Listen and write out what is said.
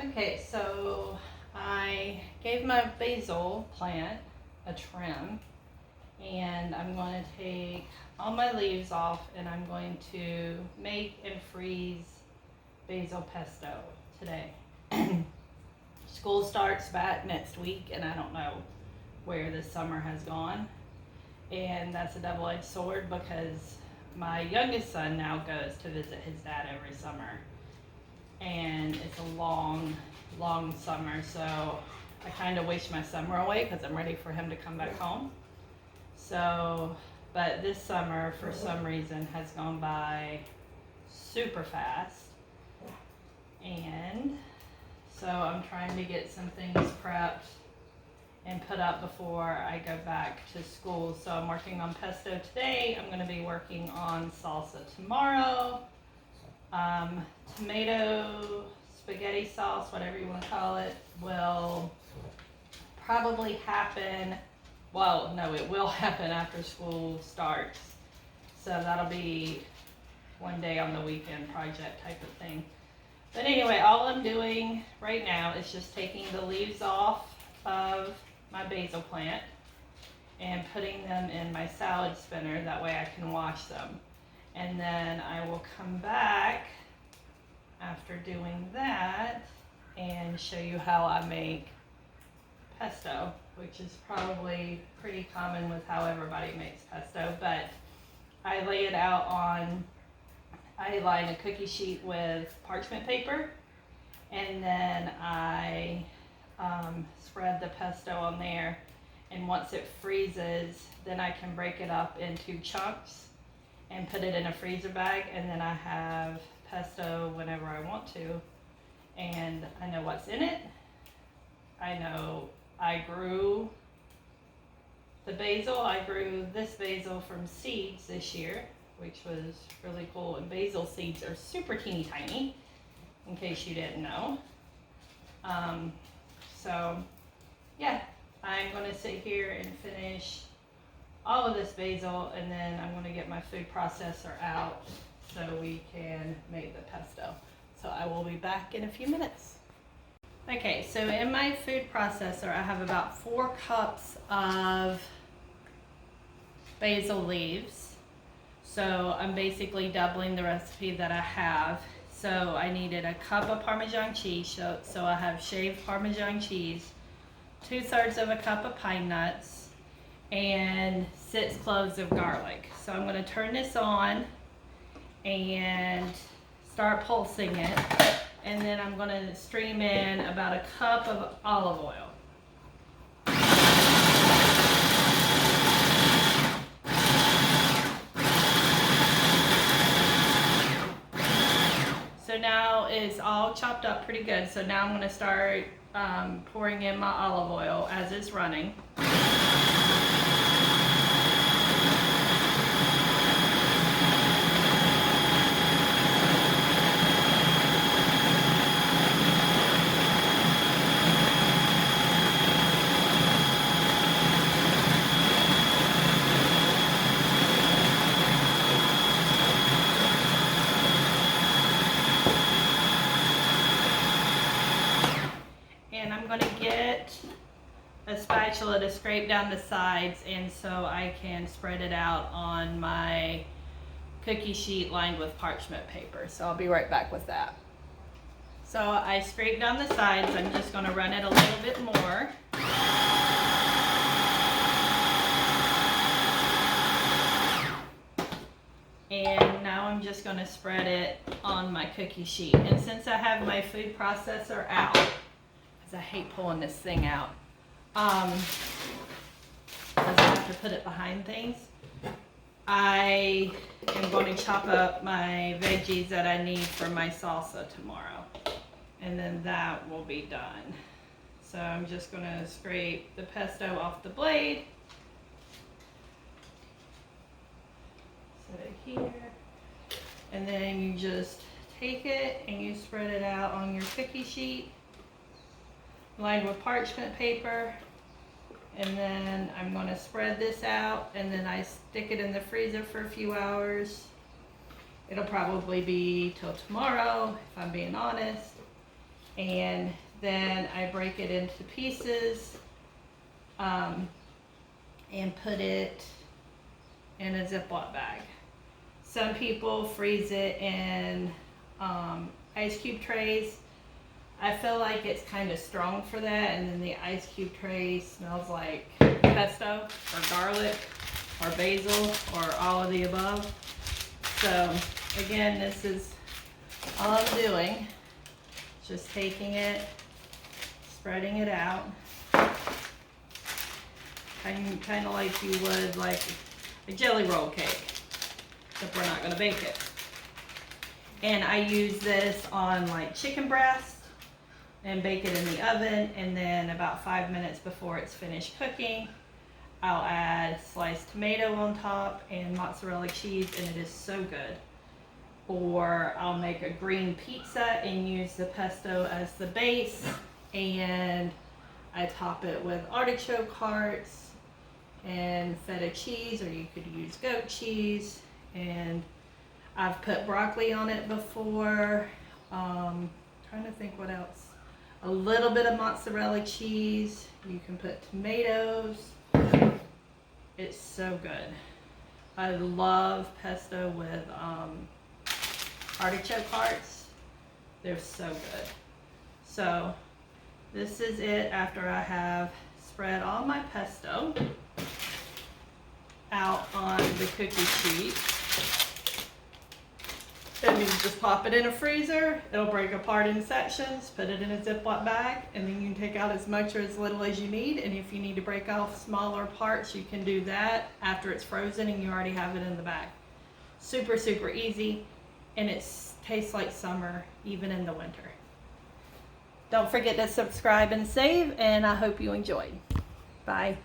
Okay, so I gave my basil plant a trim, and I'm going to take all my leaves off, and I'm going to make and freeze basil pesto today. School starts back next week, and I don't know where this summer has gone, and that's a double-edged sword because my youngest son now goes to visit his dad every summer, and it's a long summer, so I kind of wish my summer away because I'm ready for him to come back home. So, but this summer for some reason has gone by super fast, and so I'm trying to get some things prepped and put up before I go back to school. So I'm working on pesto today. I'm going to be working on salsa tomorrow. Tomato spaghetti sauce, whatever you want to call it, will probably happen. Well, no, it will happen after school starts. So that'll be one day on the weekend project type of thing. But anyway, all I'm doing right now is just taking the leaves off of my basil plant and putting them in my salad spinner. That way I can wash them. And then I will come back after doing that and show you how I make pesto, which is probably pretty common with how everybody makes pesto, but I lay it out on, I line a cookie sheet with parchment paper, and then I spread the pesto on there, and once it freezes, then I can break it up into chunks and put it in a freezer bag, and then I have pesto whenever I want to, and I know what's in it. I know I grew the basil. I grew this basil from seeds this year, which was really cool, and basil seeds are super teeny tiny, in case you didn't know. So yeah, I'm going to sit here and finish all of this basil, and then I'm going to get my food processor out so we can make the pesto. So I will be back in a few minutes. Okay, so in my food processor I have about 4 cups of basil leaves. So I'm basically doubling the recipe that I have. So I needed a cup of Parmesan cheese, so I have shaved Parmesan cheese, 2/3 of a cup of pine nuts, and 6 cloves of garlic. So I'm going to turn this on and start pulsing it, and then I'm going to stream in about a cup of olive oil. So now it's all chopped up pretty good, so now I'm going to start pouring in my olive oil as it's running. And I'm going to get a spatula to scrape down the sides, and so I can spread it out on my cookie sheet lined with parchment paper. So I'll be right back with that. So I scraped down the sides. I'm just going to run it a little bit more. And now I'm just going to spread it on my cookie sheet. And since I have my food processor out, because I hate pulling this thing out, because I have to put it behind things, I am going to chop up my veggies that I need for my salsa tomorrow, and then that will be done. So I'm just going to scrape the pesto off the blade, set it here, and then you just take it and you spread it out on your cookie sheet lined with parchment paper, and then I'm going to spread this out, and then I stick it in the freezer for a few hours. It'll probably be till tomorrow, if I'm being honest. and then I break it into pieces and put it in a Ziploc bag. Some people freeze it in ice cube trays. I feel like it's kind of strong for that, and then the ice cube tray smells like pesto or garlic or basil or all of the above. So again, this is all I'm doing, just taking it, spreading it out, kind of like you would like a jelly roll cake, except we're not going to bake it. And I use this on like chicken breast and bake it in the oven, and then about 5 minutes before it's finished cooking, I'll add sliced tomato on top and mozzarella cheese, and it is so good. Or I'll make a green pizza and use the pesto as the base, and I top it with artichoke hearts and feta cheese, or you could use goat cheese. And I've put broccoli on it before. Trying to think what else. A little bit of mozzarella cheese. You can put tomatoes. It's so good. I love pesto with artichoke hearts. They're so good. So this is it after I have spread all my pesto out on the cookie sheet. Then you just pop it in a freezer. It'll break apart in sections. Put it in a Ziploc bag, and then you can take out as much or as little as you need. And if you need to break off smaller parts, you can do that after it's frozen and you already have it in the bag. Super, super easy, and it tastes like summer even in the winter. Don't forget to subscribe and save, and I hope you enjoyed. Bye.